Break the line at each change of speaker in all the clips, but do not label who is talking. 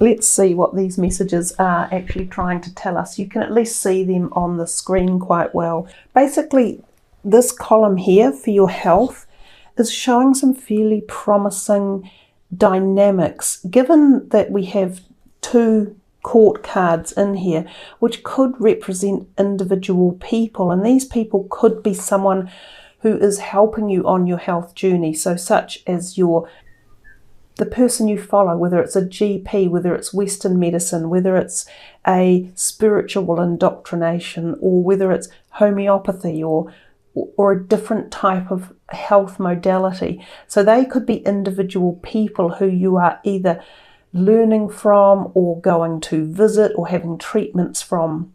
Let's see what these messages are actually trying to tell us. You can at least see them on the screen quite well. Basically, this column here for your health is showing some fairly promising dynamics, given that we have 2 court cards in here, which could represent individual people, and these people could be someone who is helping you on your health journey, so such as the person you follow, whether it's a GP, whether it's Western medicine, whether it's a spiritual indoctrination, or whether it's homeopathy or a different type of health modality. So they could be individual people who you are either learning from or going to visit or having treatments from,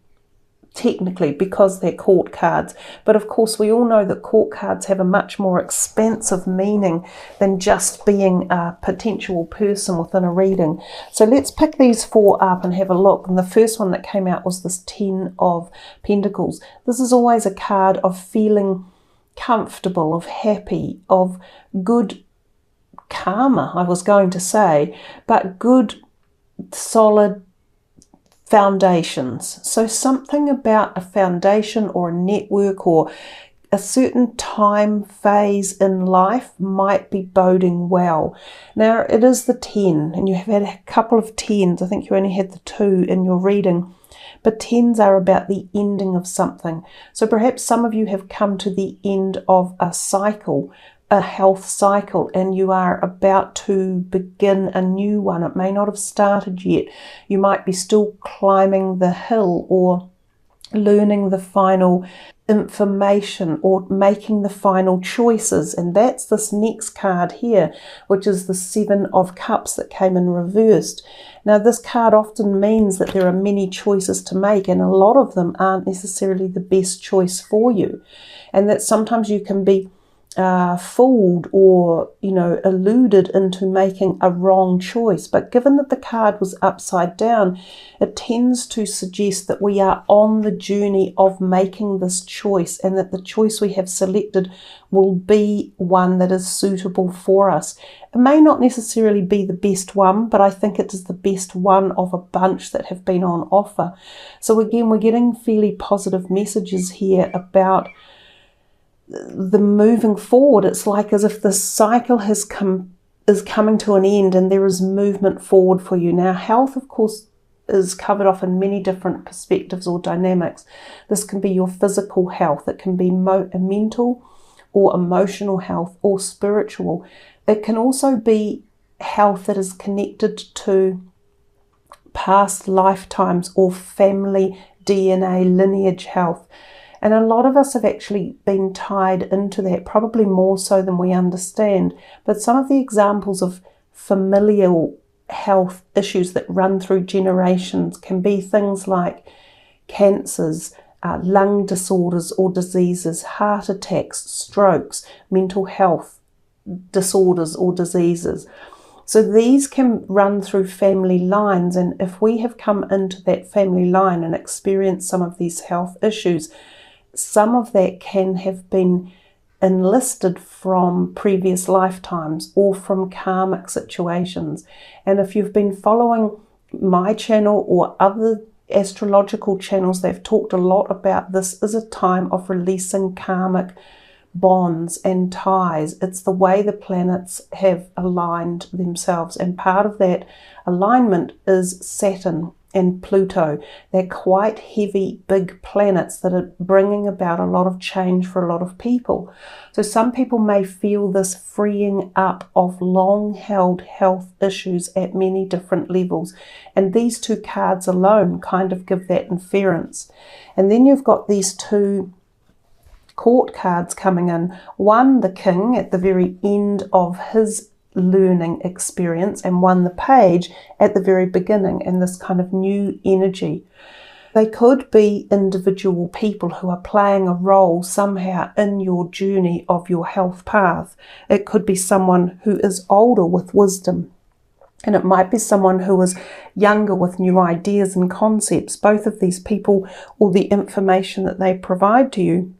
technically, because they're court cards. But of course we all know that court cards have a much more expansive meaning than just being a potential person within a reading. So let's pick these 4 up and have a look. And the first one that came out was this 10 of Pentacles. This is always a card of feeling comfortable, of happy, of good karma, I was going to say, but good solid foundations. So something about a foundation or a network or a certain time phase in life might be boding well. Now it is the 10, and you have had a couple of 10s. I think you only had the 2 in your reading, but 10s are about the ending of something. So perhaps some of you have come to the end of a cycle, a health cycle, and you are about to begin a new one. It may not have started yet. You might be still climbing the hill or learning the final information or making the final choices. And that's this next card here, which is the 7 of Cups that came in reversed. Now this card often means that there are many choices to make, and a lot of them aren't necessarily the best choice for you, and that sometimes you can be fooled or alluded into making a wrong choice. But given that the card was upside down, it tends to suggest that we are on the journey of making this choice, and that the choice we have selected will be one that is suitable for us. It may not necessarily be the best one, but I think it is the best one of a bunch that have been on offer. So again, we're getting fairly positive messages here about the moving forward. It's like as if the cycle is coming to an end and there is movement forward for you. Now health, of course, is covered off in many different perspectives or dynamics. This can be your physical health, it can be mental or emotional health or spiritual. It can also be health that is connected to past lifetimes or family DNA lineage health. And a lot of us have actually been tied into that, probably more so than we understand. But some of the examples of familial health issues that run through generations can be things like cancers, lung disorders or diseases, heart attacks, strokes, mental health disorders or diseases. So these can run through family lines, and if we have come into that family line and experienced some of these health issues, some of that can have been enlisted from previous lifetimes or from karmic situations. And if you've been following my channel or other astrological channels, they've talked a lot about this is a time of releasing karmic bonds and ties. It's the way the planets have aligned themselves, and part of that alignment is Saturn and Pluto. They're quite heavy, big planets that are bringing about a lot of change for a lot of people. So some people may feel this freeing up of long-held health issues at many different levels, and these 2 cards alone kind of give that inference. And then you've got these 2 court cards coming in. One, the King at the very end of his learning experience, and one, the Page, at the very beginning, and this kind of new energy. They could be individual people who are playing a role somehow in your journey of your health path. It could be someone who is older with wisdom, and it might be someone who is younger with new ideas and concepts. Both of these people, or the information that they provide to you,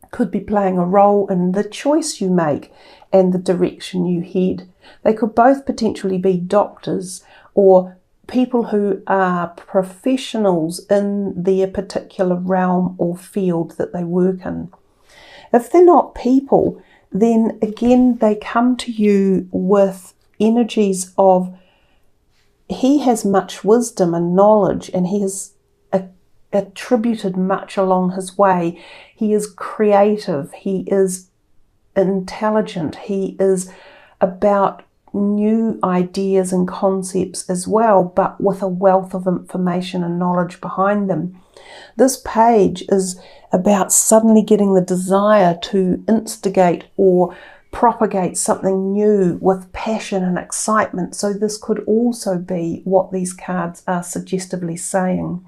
could be playing a role in the choice you make and the direction you head. They could both potentially be doctors or people who are professionals in their particular realm or field that they work in. If they're not people, then again they come to you with energies of, he has much wisdom and knowledge, and he has attributed much along his way. He is creative, he is intelligent, he is about new ideas and concepts as well, but with a wealth of information and knowledge behind them. This page is about suddenly getting the desire to instigate or propagate something new with passion and excitement. So this could also be what these cards are suggestively saying.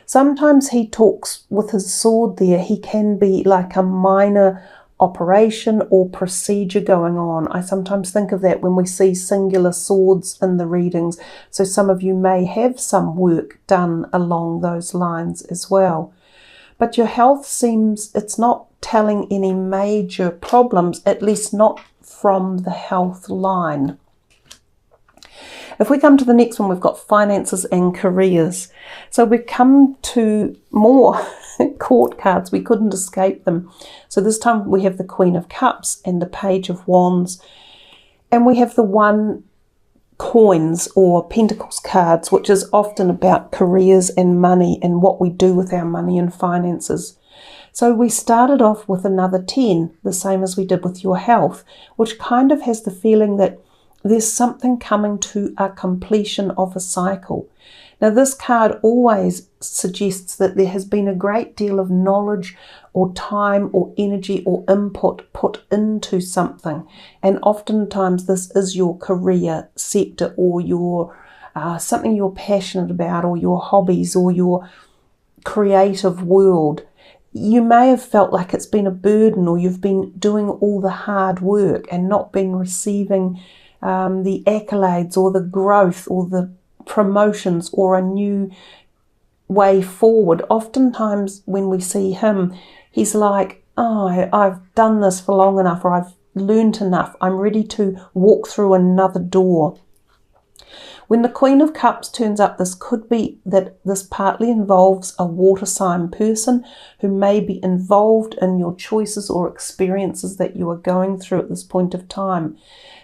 Sometimes he talks with his sword there. He can be like a minor operation or procedure going on. I sometimes think of that when we see singular swords in the readings. So some of you may have some work done along those lines as well. But your health seems, it's not telling any major problems, at least not from the health line. If we come to the next one, we've got finances and careers. So we come to more court cards. We couldn't escape them. So this time we have the Queen of Cups and the Page of Wands. And we have the One Coins or Pentacles cards, which is often about careers and money and what we do with our money and finances. So we started off with another 10, the same as we did with your health, which kind of has the feeling that there's something coming to a completion of a cycle. Now this card always suggests that there has been a great deal of knowledge or time or energy or input put into something, and oftentimes this is your career sector or your something you're passionate about, or your hobbies or your creative world. You may have felt like it's been a burden, or you've been doing all the hard work and not been receiving the accolades or the growth or the promotions or a new way forward. Oftentimes when we see him, he's like, oh, I've done this for long enough, or I've learned enough. I'm ready to walk through another door. When the Queen of Cups turns up, this could be that this partly involves a water sign person who may be involved in your choices or experiences that you are going through at this point of time.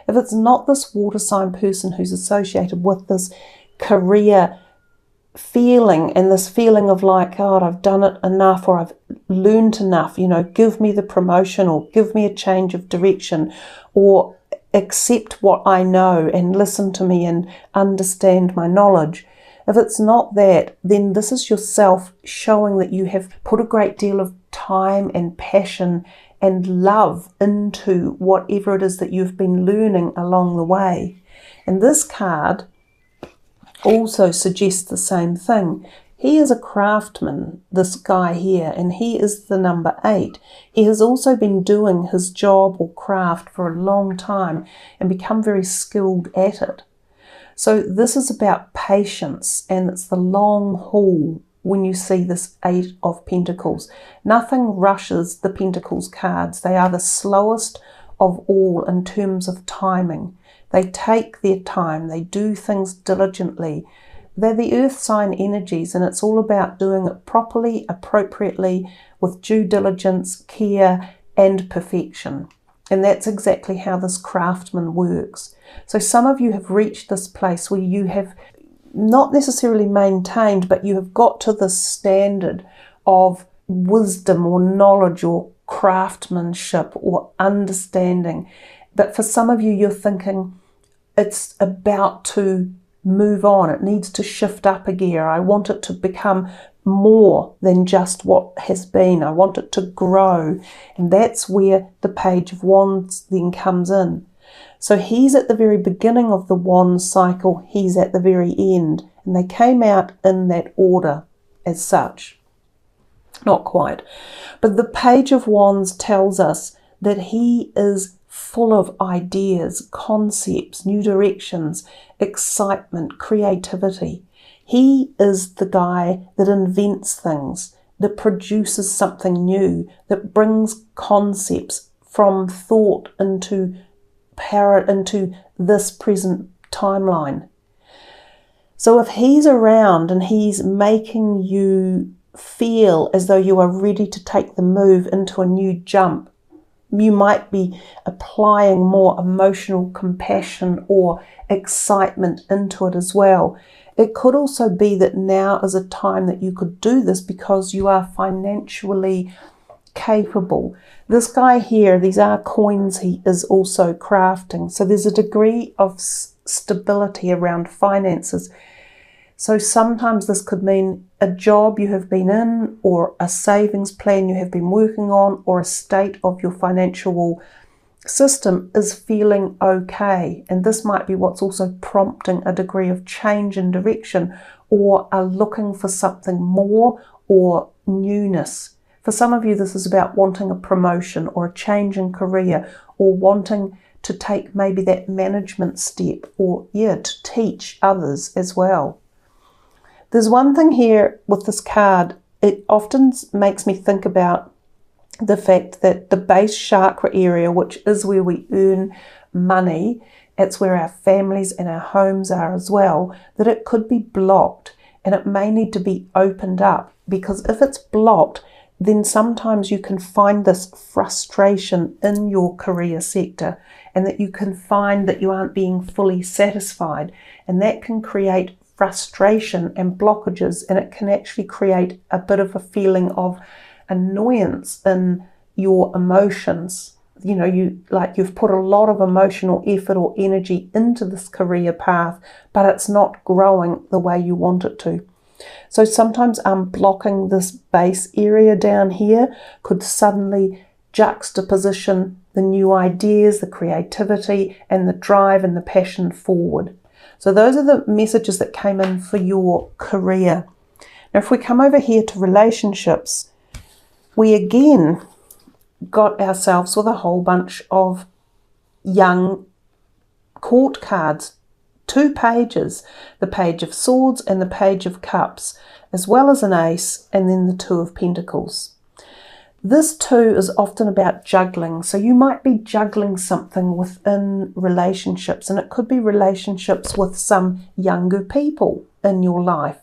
If it's not this water sign person who's associated with this career feeling and this feeling of like, God, I've done it enough, or I've learned enough, you know, give me the promotion, or give me a change of direction, or accept what I know and listen to me and understand my knowledge. If it's not that, then this is yourself showing that you have put a great deal of time and passion and love into whatever it is that you've been learning along the way. And this card also suggests the same thing. He is a craftsman, this guy here, and he is the number 8. He has also been doing his job or craft for a long time and become very skilled at it. So this is about patience, and it's the long haul. When you see this 8 of Pentacles, nothing rushes the Pentacles cards. They are the slowest of all in terms of timing. They take their time. They do things diligently. They're the earth sign energies, and it's all about doing it properly, appropriately, with due diligence, care, and perfection. And that's exactly how this craftsman works. So some of you have reached this place where you have not necessarily maintained, but you have got to the standard of wisdom or knowledge or craftsmanship or understanding. But for some of you, you're thinking it's about to move on. It needs to shift up a gear. I want it to become more than just what has been. I want it to grow. And that's where the Page of Wands then comes in. So he's at the very beginning of the wand cycle, he's at the very end, and they came out in that order as such. Not quite. But the Page of Wands tells us that he is full of ideas, concepts, new directions, excitement, creativity. He is the guy that invents things, that produces something new, that brings concepts from thought into power into this present timeline. So if he's around and he's making you feel as though you are ready to take the move into a new jump, you might be applying more emotional compassion or excitement into it as well. It could also be that now is a time that you could do this because you are financially capable. This guy here, these are coins he is also crafting. So there's a degree of stability around finances. So sometimes this could mean a job you have been in, or a savings plan you have been working on, or a state of your financial system is feeling okay. And this might be what's also prompting a degree of change in direction, or are looking for something more or newness. For some of you, this is about wanting a promotion or a change in career, or wanting to take maybe that management step, or to teach others as well. There's one thing here with this card, it often makes me think about the fact that the base chakra area, which is where we earn money, it's where our families and our homes are as well, that it could be blocked and it may need to be opened up, because if it's blocked, then sometimes you can find this frustration in your career sector, and that you can find that you aren't being fully satisfied, and that can create frustration and blockages, and it can actually create a bit of a feeling of annoyance in your emotions. You've put a lot of emotional effort or energy into this career path, but it's not growing the way you want it to. So sometimes blocking this base area down here could suddenly juxtaposition the new ideas, the creativity, and the drive and the passion forward. So those are the messages that came in for your career. Now, if we come over here to relationships, we again got ourselves with a whole bunch of young court cards. 2 pages, the Page of Swords and the Page of Cups, as well as an ace, and then the 2 of Pentacles. This too is often about juggling. So you might be juggling something within relationships, and it could be relationships with some younger people in your life,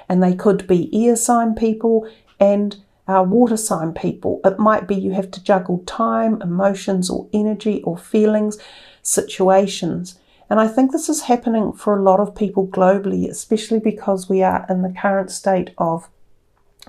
and they could be air sign people and water sign people. It might be you have to juggle time, emotions, or energy, or feelings, situations. And I think this is happening for a lot of people globally, especially because we are in the current state of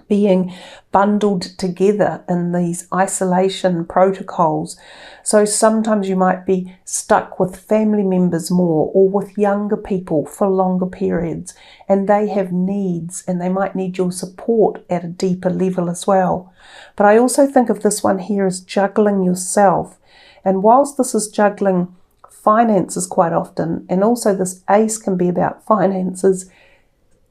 being bundled together in these isolation protocols. So sometimes you might be stuck with family members more, or with younger people for longer periods, and they have needs, and they might need your support at a deeper level as well. But I also think of this one here as juggling yourself. And whilst this is juggling finances quite often, and also this ace can be about finances,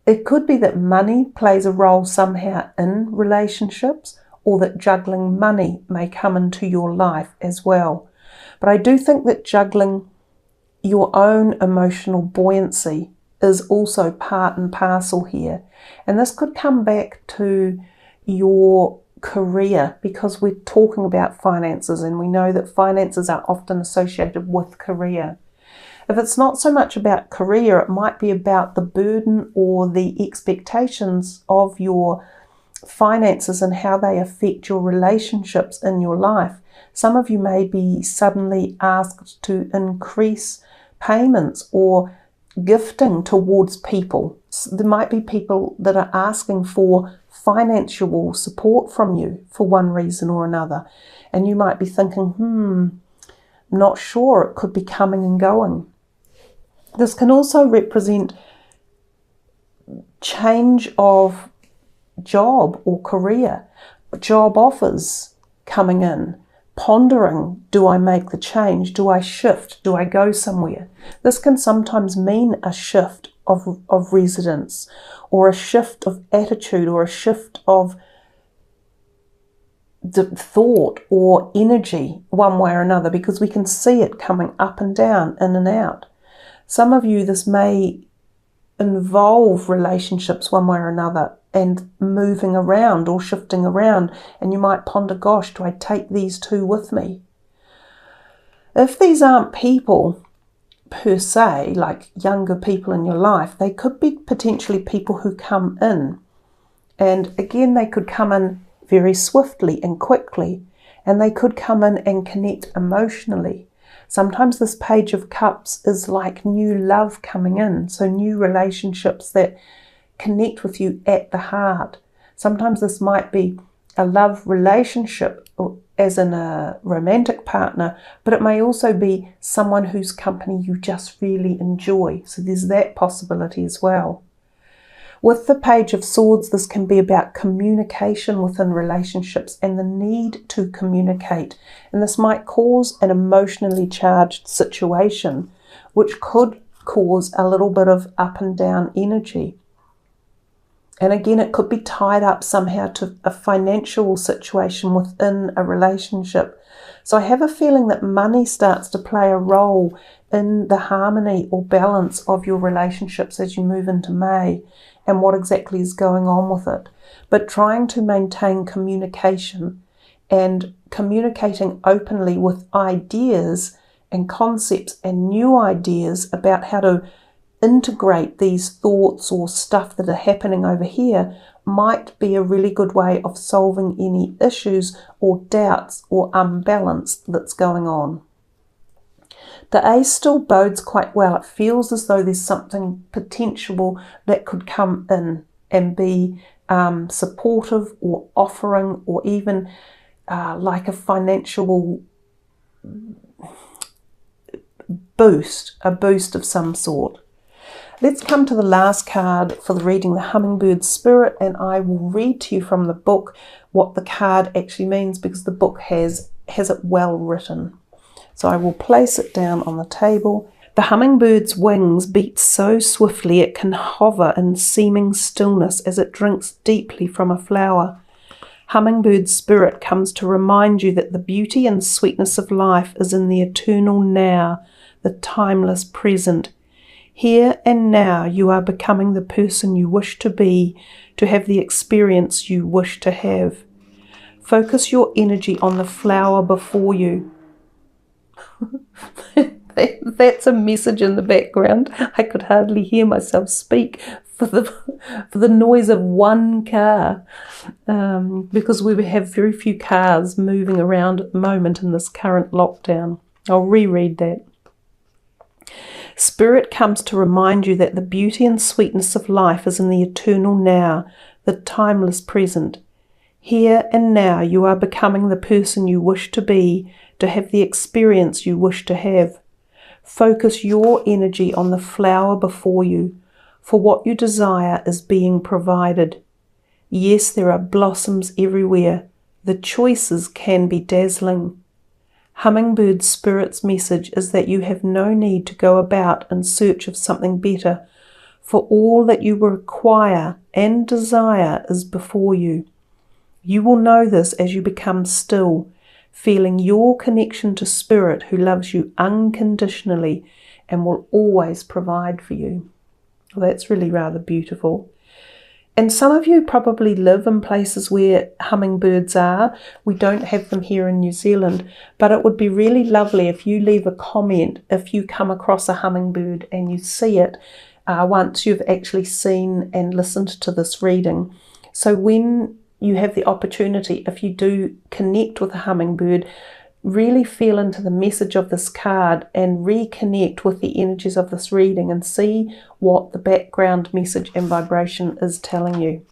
it could be that money plays a role somehow in relationships, or that juggling money may come into your life as well. But I do think that juggling your own emotional buoyancy is also part and parcel here. And this could come back to your career, because we're talking about finances, and we know that finances are often associated with career. If it's not so much about career, it might be about the burden or the expectations of your finances and how they affect your relationships in your life. Some of you may be suddenly asked to increase payments or gifting towards people. There might be people that are asking for financial support from you for one reason or another, and you might be thinking, not sure, it could be coming and going. This can also represent change of job or career, job offers coming in, pondering, do I make the change? Do I shift? Do I go somewhere? This can sometimes mean a shift of residence, or a shift of attitude, or a shift of the thought or energy one way or another, because we can see it coming up and down, in and out. Some of you, this may involve relationships one way or another, and moving around or shifting around, and you might ponder, gosh, do I take these 2 with me? If these aren't people per se, like younger people in your life. They could be potentially people who come in, and again, they could come in very swiftly and quickly, and they could come in and connect emotionally. Sometimes this Page of Cups is like new love coming in, so new relationships that connect with you at the heart. Sometimes this might be a love relationship, as in a romantic partner, but it may also be someone whose company you just really enjoy. So there's that possibility as well. With the Page of Swords, this can be about communication within relationships and the need to communicate. And this might cause an emotionally charged situation, which could cause a little bit of up and down energy. And again, it could be tied up somehow to a financial situation within a relationship. So I have a feeling that money starts to play a role in the harmony or balance of your relationships as you move into May, and what exactly is going on with it. But trying to maintain communication and communicating openly with ideas and concepts and new ideas about how to integrate these thoughts or stuff that are happening over here might be a really good way of solving any issues or doubts or unbalance that's going on. The Ace still bodes quite well. It feels as though there's something potential that could come in and be supportive or offering, or even like a financial boost, a boost of some sort. Let's come to the last card for the reading, the Hummingbird Spirit, and I will read to you from the book what the card actually means, because the book has it well written. So I will place it down on the table. The hummingbird's wings beat so swiftly it can hover in seeming stillness as it drinks deeply from a flower. Hummingbird Spirit comes to remind you that the beauty and sweetness of life is in the eternal now, the timeless present. Here and now you are becoming the person you wish to be, to have the experience you wish to have. Focus your energy on the flower before you. That's a message in the background. I could hardly hear myself speak for the noise of one car, because we have very few cars moving around at the moment in this current lockdown. I'll reread that. Spirit comes to remind you that the beauty and sweetness of life is in the eternal now, the timeless present. Here and now you are becoming the person you wish to be, to have the experience you wish to have. Focus your energy on the flower before you, for what you desire is being provided. Yes, there are blossoms everywhere. The choices can be dazzling. Hummingbird Spirit's message is that you have no need to go about in search of something better, for all that you require and desire is before you. You will know this as you become still, feeling your connection to Spirit, who loves you unconditionally and will always provide for you. Well, that's really rather beautiful. And some of you probably live in places where hummingbirds are. We don't have them here in New Zealand, but it would be really lovely if you leave a comment if you come across a hummingbird and you see it once you've actually seen and listened to this reading. So when you have the opportunity, if you do connect with a hummingbird, really feel into the message of this card and reconnect with the energies of this reading and see what the background message and vibration is telling you.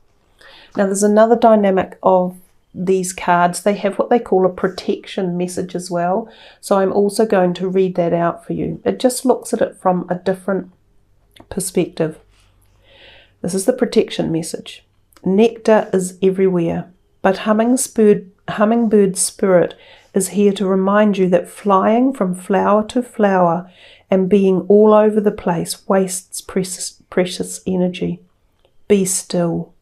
Now, there's another dynamic of these cards. They have what they call a protection message as well. So I'm also going to read that out for you. It just looks at it from a different perspective. This is the protection message. Nectar is everywhere, but Hummingbird Spirit is here to remind you that flying from flower to flower and being all over the place wastes precious energy. Be still.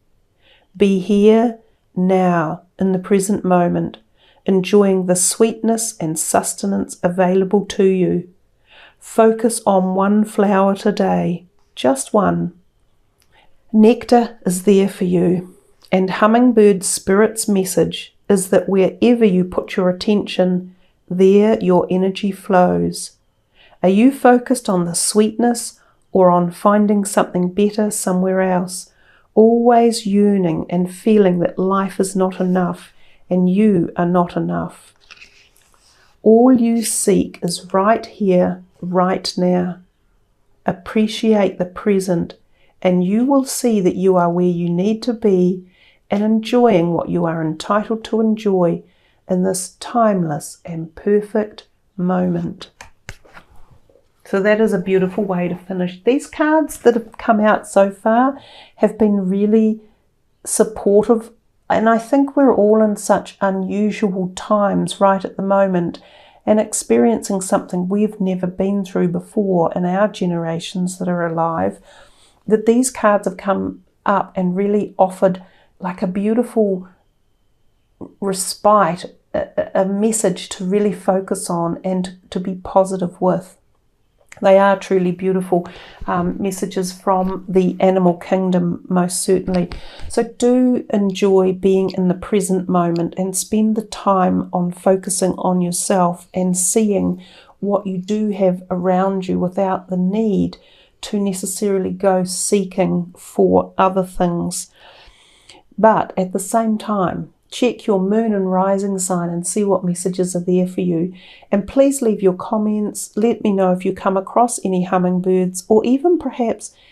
Be here, now, in the present moment, enjoying the sweetness and sustenance available to you. Focus on one flower today, just one. Nectar is there for you, and Hummingbird Spirit's message is that wherever you put your attention, there your energy flows. Are you focused on the sweetness or on finding something better somewhere else? Always yearning and feeling that life is not enough and you are not enough. All you seek is right here, right now. Appreciate the present, and you will see that you are where you need to be and enjoying what you are entitled to enjoy in this timeless and perfect moment. So that is a beautiful way to finish. These cards that have come out so far have been really supportive, and I think we're all in such unusual times right at the moment and experiencing something we've never been through before in our generations that are alive, that these cards have come up and really offered like a beautiful respite, a message to really focus on and to be positive with. They are truly beautiful messages from the animal kingdom, most certainly. So do enjoy being in the present moment and spend the time on focusing on yourself and seeing what you do have around you without the need to necessarily go seeking for other things. But at the same time, check your moon and rising sign and see what messages are there for you. And please leave your comments. Let me know if you come across any hummingbirds or even perhaps